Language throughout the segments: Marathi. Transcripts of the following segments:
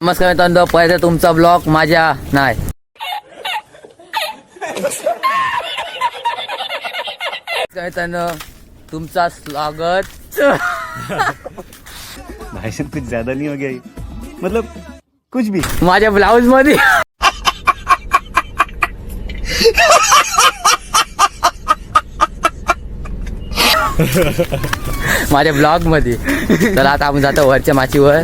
नमस्कार मित्रांनो, पहिले तुमचा ब्लॉग माझ्या नाही. मित्रांनो तुमचा स्वागत. भाई साहब कुछ ज्यादा नहीं हो गया ये? मतलब कुछ भी. माझ्या ब्लाऊज मध्ये माझ्या ब्लॉग मध्ये. चला आता आपण जातो वरच्या माचीवर.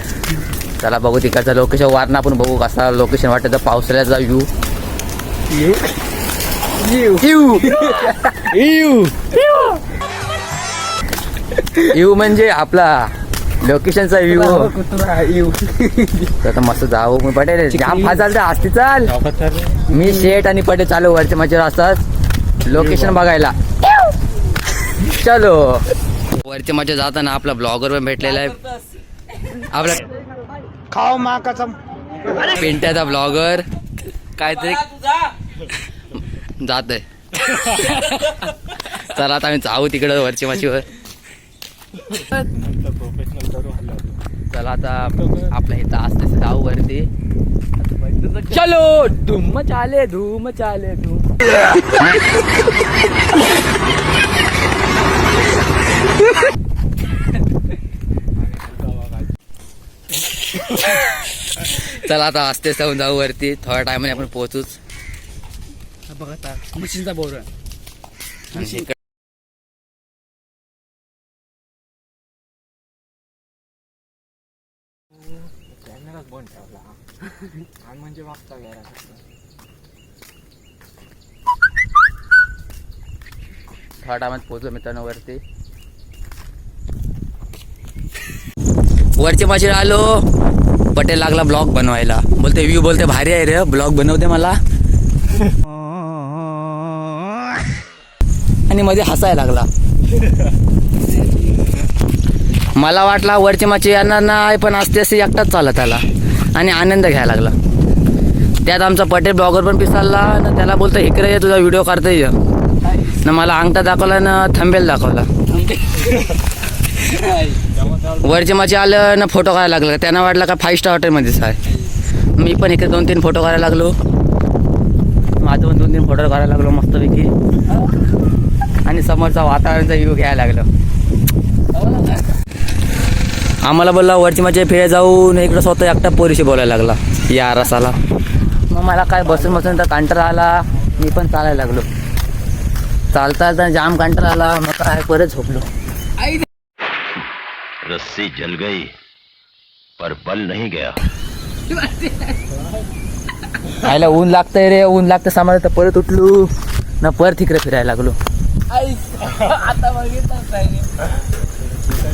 चला बघू तिकडचं लोकेशन. वारणा आपण बघू कसा लोकेशन वाटतं. पावसाळ्याचा व्ह्यू व्ह्यू म्हणजे आपला लोकेशनचा व्ह्यू. तर मस्त जाऊ. मी पटेल जाम फास चालतं असते. चाल मी शेट आणि पटेल चालू वरच्या माचीवर असतात लोकेशन बघायला. चलो वरच्या माच्या जाताना आपला ब्लॉगर पण भेटलेला आहे. आपला खाओ माँ कसम. पिंट्याचा ब्लॉगर काहीतरी जात आहे. चला आता आम्ही जाऊ तिकडं वरच्या माचीवर. चला आता आपल्या इथं असते जाऊ वरती. चलो धूम चाले धूम चाले धूम. चला आता असते जाऊन जाऊ वरती. थोड्या टायमाने आपण पोहोचूच. बघा आता मशीनचा बोर. म्हणजे मागचा थोड्या टायमात पोहोचलो मित्रांनो वरती. वरच्या माशीला आलो. पटेल लागला ब्लॉग बनवायला. बोलते व्ह्यू बोलते भारी आहे रे, ब्लॉग बनवते मला. आणि मध्ये हसायला लागला. मला वाटला वरची माची येणार नाही, पण असते असे एकटाच चालत आला आणि आनंद घ्यायला लागला. त्यात आमचा पटेल ब्लॉगर पण पिसाळला ना. त्याला बोलतो इकडे ये, तुझा व्हिडिओ काढता ये ना. मला अंगठा दाखवला ना थंबेल दाखवला. वरच्या माची आलं ना फोटो काढायला लागला. त्यांना वाटलं का 5 स्टार हॉटेलमध्येच आहे. मी पण इकडे 2-3 फोटो काढायला लागलो. माझं पण 2-3 फोटो काढायला लागलो मस्तपैकी. आणि समोरचा वातावरणाचा व्ह्यू घ्यायला लागलो. आम्हाला बोलला वरची माझ्या फिरायला जाऊन इकडं स्वतः एकटा पोरीशी बोलायला लागला या रसाला. मग मला काय बसून बसून तर कंटाळा आला. मी पण चालायला लागलो. चालता चालता जाम कंटाळा आला. मग काय परत झोपलो. रस्सी जल गई पर बल नहीं गया. आयला ऊन लागतंय रे, ऊन लागतं सामान. तर परत उठलो ना परत इकडे फिरायला लागलो.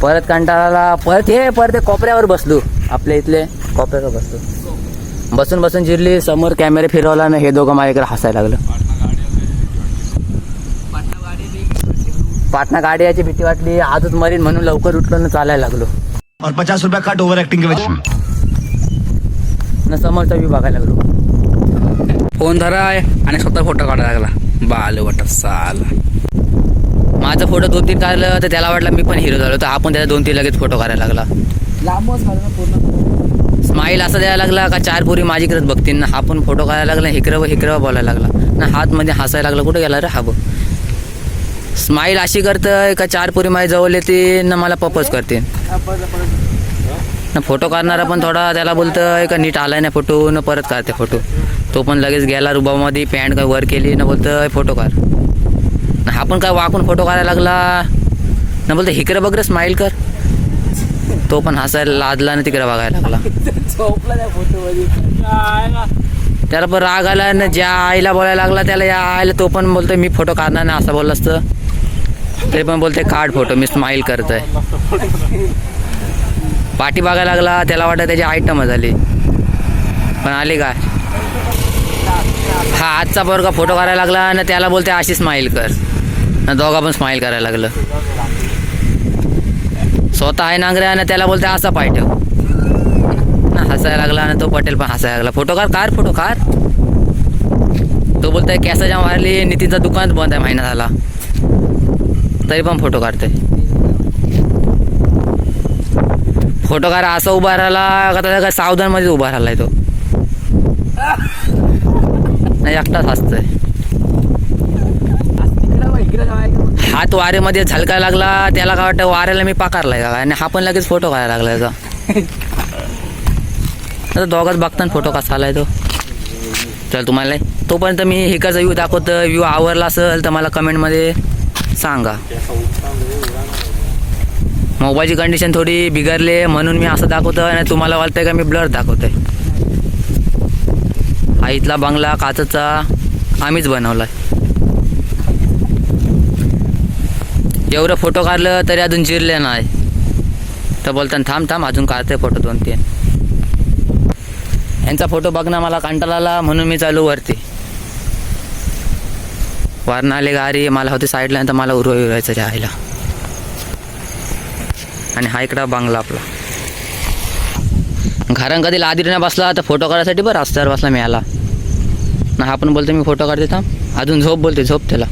परत कंटाळाला. परत कोपऱ्यावर बसलो. आपल्या इथले कोपऱ्यावर बसलो. बसून बसून जिरली. समोर कॅमेरा फिरवला ना हे दोघं माझ्याकडे हसायला लागलं. पाटणा गाडी याची भीती वाटली. आजच मरीन म्हणून लवकर उठलो ना चालायला लागलो. और 50 रुपया कट ओवर एक्टिंग के वजह ना समोरचा व्ह्यू बघायला लागलो. फोन धराय आणि स्वतः फोटो काढायला लागला. बाल वाटत साल. माझा फोटो 2-3 काढलं तर त्याला वाटलं मी पण हिरो झालो. तर आपण त्याला 2-3 लगेच फोटो काढायला लागला. स्माईल असं द्यायला लागला का 4 पोरी माझी करत बघतील ना. हा पण फोटो काढायला लागला. हिकरव बोलायला लागला ना. हात मध्ये हसायला लागला. कुठे गेला रे हा बघ. स्माईल अशी करतय का 4 पोरी माझ्या जवळ येते ना मला प्रपोज करते ना. फोटो काढणारा पण थोडा त्याला बोलतोय का नीट आलाय ना फोटो न. परत काढते फोटो. तो पण लगेच गेला रुबामध्ये. पॅन्ट काय वर केली ना. बोलतोय फोटो काढ ना. हा पण काय वाकून फोटो काढायला लागला ना. बोलतो इकडे बघ रे स्माईल कर. तो पण हसायला लाजला ना तिकडे बघायला लागला. त्याला पण राग आला ना. ज्या आईला बोलायला लागला त्याला या आईला तो पण बोलतोय मी फोटो काढणार नाही असं बोललं असतं. ते पण बोलते काढ फोटो मी स्माईल करतोय. पाठी बघायला लागला. त्याला वाटतं त्याची आयटम झाली पण आली काय. हा आजचा पोरगा फोटो काढायला लागला ना. त्याला बोलते अशी स्माईल कर ना. दोघा पण स्माईल करायला लागलं. स्वतः आहे नांगऱ्या ना. त्याला बोलते असा पाय ठेव ना. हसायला लागला ना. तो पटेल पण हसायला लागला. फोटो काढ फोटो काढ. तो बोलतोय कॅसा जाम वारली. नितीनचा दुकान बंद आहे महिना झाला तरी पण फोटो काढतोय. फोटो काढा असा उभा राहिला का त्याचा काय सावधान मध्ये उभा राहिलाय तो नाही एकटाच हसतोय. हात वारेमध्ये झलकायला लागला त्याला काय वाटतं वाऱ्याला मी पाकारलाय का आणि हा पण लगेच फोटो काढायला लागला याचा. आता दोघात बघताना फोटो कसा आलाय तो. चल तुम्हाला तोपर्यंत मी हिकाचा व्ह्यू दाखवतो. व्ह्यू आवडला असेल तर मला कमेंटमध्ये सांगा. मोबाईलची कंडिशन थोडी बिघडली म्हणून मी असं दाखवतो आणि तुम्हाला वाटतंय का मी ब्लर दाखवतोय. हा इथला बंगला काचचा आम्हीच बनवलाय. एवढं फोटो काढलं तरी अजून जिरले नाही तर बोलताना थांब अजून काढते फोटो 2-3. यांचा फोटो बघणं मला कंटाळा आला म्हणून मी चालू वरती. वरनं आले गाडी मला होती साईडला तर मला उरवायचं राहायला. आणि हा इकडं बंगला आपला. घरात कधी लादी नाही बसला तर फोटो काढायसाठी बरं रस्त्यावर बसला मिळाला ना. हा पण बोलतो मी फोटो काढते थांब अजून झोप बोलते झोप त्याला.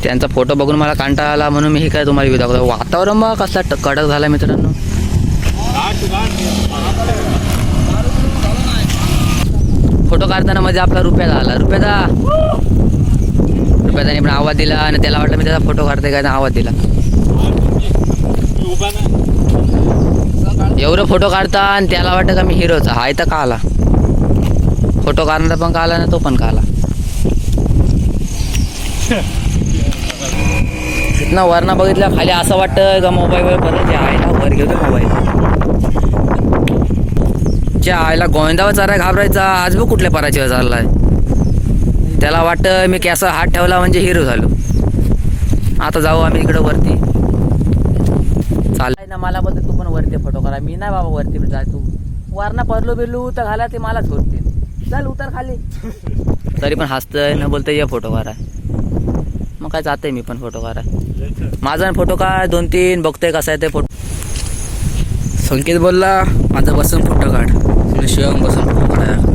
त्यांचा फोटो बघून मला कंटाळा आला म्हणून मी हे काय तुम्हाला व्हिडिओ दाखवतो. वातावरण बघा कसला कडक झाला मित्रांनो. फोटो काढताना मध्ये आपला रुपयाचा आला. रुपयाने पण आवाज दिला आणि त्याला वाटलं मी त्याचा फोटो काढते काय आवाज दिला. एवढं फोटो काढता आणि त्याला वाटतं का मी हिरोचा. हा इथं का आला फोटो काढणारा पण का आला ना तो पण का आला. तिथनं वरनं बघितलं खाली असं वाटतं का मोबाईल परत आहे ना वर घेतो मोबाईल. च्या आईला गोविंदावर चारा घाबरायचा आज बघ कुठल्या पराजय चाललाय. त्याला वाटतं मी कॅसा हात ठेवला म्हणजे हिरो झालो. आता जाऊ आम्ही इकडं वरती. चाललाय ना मला बोलतो तू पण वरती फोटो करा. मी नाही बाबा वरती जाय तू वरनं पडलो बिरलो तर घाला ते मला सोडतील. चल उतर खाली. तरी पण हसतंय न बोलतंय या फोटो काढाय. मग काय जाते मी पण फोटो काढाय. माझा फोटो काढ 2-3 बघतोय कसा आहे ते फोटो. संकेत बोलला माझा बसून फोटो काढ. शिवा बसून फोटो काढायला.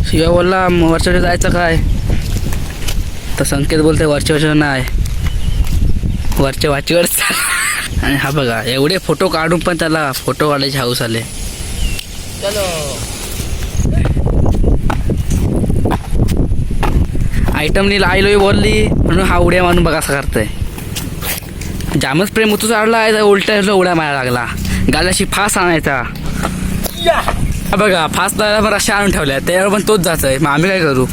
शिवा बोलला वरच्या जायचं काय तर संकेत बोलतोय वरच्या नाही वरच्या वाचीवर. आणि हा बघा एवढे फोटो काढून पण त्याला फोटो काढायची हाऊस आले. चलो आयटमनी लायलोय बोलली म्हणून हा उड्या मारून बघा असं करतोय. जामच प्रेम होतो चालला आहे उलट्या उड्या मारायला लागला. गालाशी फास आणायचा. हा बघा फास लावायला पण रश्या आणून ठेवल्या त्यावर पण तोच जातोय. मग आम्ही काय करू.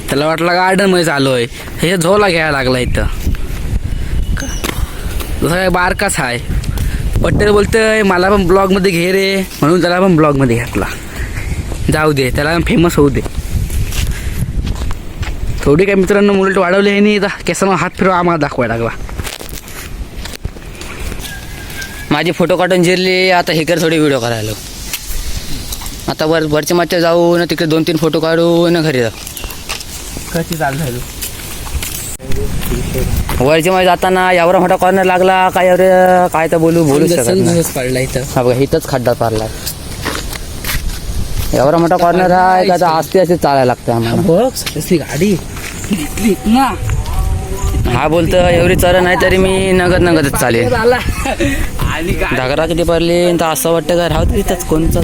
त्याला वाटलं गार्डन मध्ये चालू आहे हे झोला घ्यायला लागला इथं. जसं काय बारकाच आहे. पटेल बोलतोय मला पण ब्लॉगमध्ये घे रे म्हणून त्याला पण ब्लॉगमध्ये घेतला. जाऊ दे त्याला फेमस होऊ दे. थोडी काय मित्रांनो उलट वाढवली हे नाही केसांना हात फिरवा आम्हाला दाखवायला लागला. माझी फोटो काढून जिरली आता हिकर थोडी व्हिडिओ करायला. आता वरच्या मागच्या जाऊ ना तिकडे 2-3 फोटो काढू ना घरी जाऊ. कशी चालू झाली वरच्या मध्ये जाताना एवढा मोठा कॉर्नर लागला काय एवढं काय तर बोलू शकत नाही. पडला इथं. हा बघा इथंच खड्डा पाडलाय. एवढा मोठा कॉर्नर आहे का आस्ते असे चालायला लागतं आम्हाला. बघ सगळी गाडी घेतली ना. हा बोलतो एवढी चरण नाही तरी मी नगदच चालेल. घागरा किती पडली तर असं वाटतं का राहू इथंच कोणचं.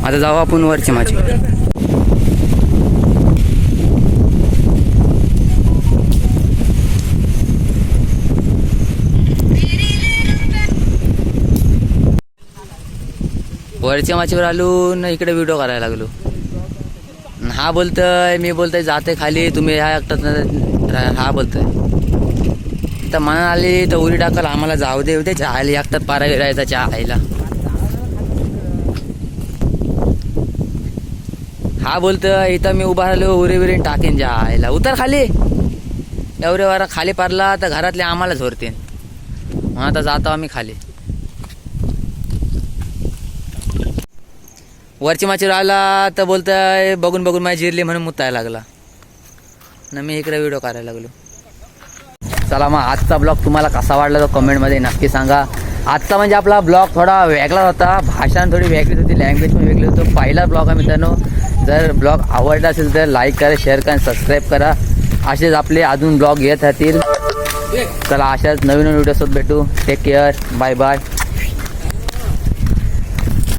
आता जाऊ आपण वरची माझी. वरच्या माचीवर आलो ना इकडे व्हिडिओ करायला लागलो. हा बोलतोय मी बोलतोय जाते खाली तुम्ही ह्या एकटात. हा बोलतोय तर मना आली तर उरी टाकाल आम्हाला जाऊ दे ते चहायला एकटात पारा गिरायचा चहा आईला. हा बोलतोय इथं मी उभा राहिलो उरी बिरी टाकेन चहा आईला. उतर खाली. एवढे वारा खाली पारला तर घरातले आम्हाला झोरतील. मग आता जातो आम्ही खाली. वरची माची राहिला तर बोलतोय बघून माझी जिरली म्हणून मुतायला लागला ना. मी इकडे व्हिडिओ करायला लागलो. चला मग आजचा ब्लॉग तुम्हाला कसा वाटला तो कमेंटमध्ये नक्की सांगा. आजचा म्हणजे आपला ब्लॉग थोडा वेगळा होता. भाषा थोडी वेगळीच होती. लँग्वेज पण वेगळी होती. पहिला ब्लॉग आहे मित्रांनो. जर ब्लॉग आवडला असेल तर लाईक करा शेअर करा सबस्क्राईब करा असेच आपले अजून ब्लॉग येत राहतील. चला अशाच नवीन व्हिडिओसोबत भेटू. Take care. Bye bye.